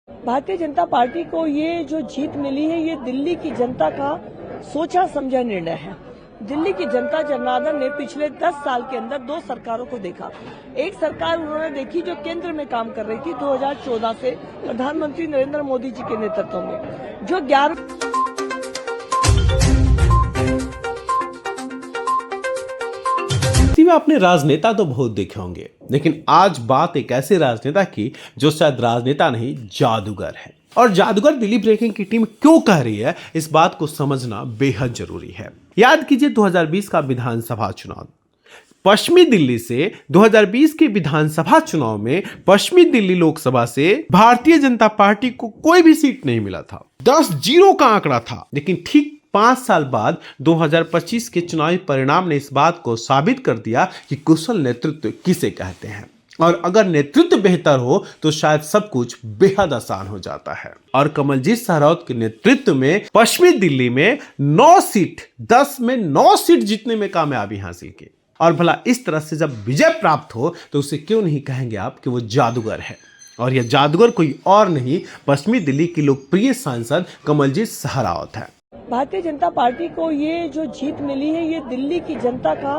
Bharatiya Janata party को ये जो जीत मिली है, ये दिल्ली की जनता का सोचा समझा निर्णय है। दिल्ली की जनता जनार्दन ने पिछले 10 साल के अंदर 2 सरकारों को देखा। एक सरकार उन्होंने देखी जो केंद्र में काम कर रही थी 2014 से प्रधानमंत्री नरेंद्र मोदी जी के नेतृत्व में, जो 11 में आपने राजनेता तो बहुत देखे होंगे, लेकिन आज बात एक ऐसे राजनेता की जो शायद राजनेता नहीं जादूगर है। और जादूगर दिल्ली ब्रेकिंग की टीम क्यों कह रही है, इस बात को समझना बेहद जरूरी है। याद कीजिए 2020 का विधानसभा चुनाव। पश्चिमी दिल्ली से 2020 के विधानसभा चुनाव में पश्चिमी दिल्ली लोकसभा से भारतीय जनता पार्टी को कोई भी सीट नहीं मिला था। 10-0 का आंकड़ा था। लेकिन ठीक 5 साल बाद 2025 के चुनावी परिणाम ने इस बात को साबित कर दिया कि कुशल नेतृत्व किसे कहते हैं। और अगर नेतृत्व बेहतर हो तो शायद सब कुछ बेहद आसान हो जाता है। और कमलजीत सहरावत के नेतृत्व में पश्चिमी दिल्ली में 9 सीट 10 में 9 सीट जीतने में कामयाबी हासिल की। और भला इस तरह से जब विजय प्राप्त हो तो उसे क्यों नहीं कहेंगे आप कि वो जादूगर है। और यह जादूगर कोई और नहीं, पश्चिमी दिल्ली की लोकप्रिय सांसद कमलजीत सहरावत है। भारतीय जनता पार्टी को ये जो जीत मिली है, ये दिल्ली की जनता का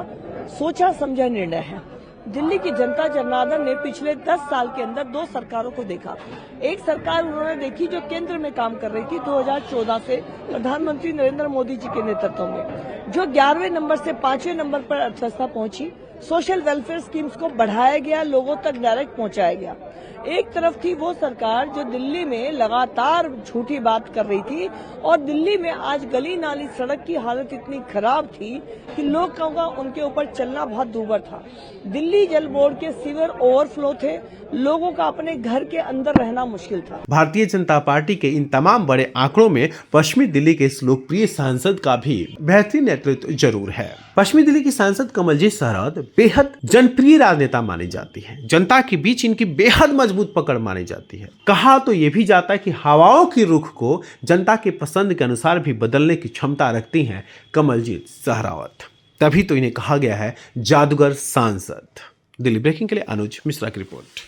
सोचा समझा निर्णय है। दिल्ली की जनता जनार्दन ने पिछले 10 साल के अंदर 2 सरकारों को देखा। एक सरकार उन्होंने देखी जो केंद्र में काम कर रही थी 2014 से प्रधानमंत्री नरेंद्र मोदी जी के नेतृत्व में, जो 11वें नंबर से 5वें नंबर पर अर्थव्यवस्था पहुंची। सोशल वेलफेयर स्कीम्स को बढ़ाया गया, लोगों तक डायरेक्ट पहुंचाया गया। एक तरफ थी वो सरकार जो दिल्ली में लगातार झूठी बात कर रही थी, और दिल्ली में आज गली नाली सड़क की हालत इतनी खराब थी कि लोगों का उनके ऊपर चलना बहुत दूभर था। दिल्ली जल बोर्ड के सीवर ओवरफ्लो थे, लोगों का अपने घर के अंदर रहना मुश्किल था। भारतीय जनता पार्टी के इन तमाम बड़े आंकड़ों में पश्चिमी दिल्ली के इस लोकप्रिय सांसद का भी बेहतरीन नेतृत्व जरूर है। पश्चिमी दिल्ली की सांसद कमलजीत सहरावत बेहद जनप्रिय राजनेता मानी जाती है। जनता के बीच इनकी बेहद मजबूत पकड़ मानी जाती है। कहा तो यह भी जाता है कि हवाओं की रुख को जनता के पसंद के अनुसार भी बदलने की क्षमता रखती हैं कमलजीत सहरावत। तभी तो इन्हें कहा गया है जादूगर सांसद। दिल्ली ब्रेकिंग के लिए अनुज मिश्रा की रिपोर्ट।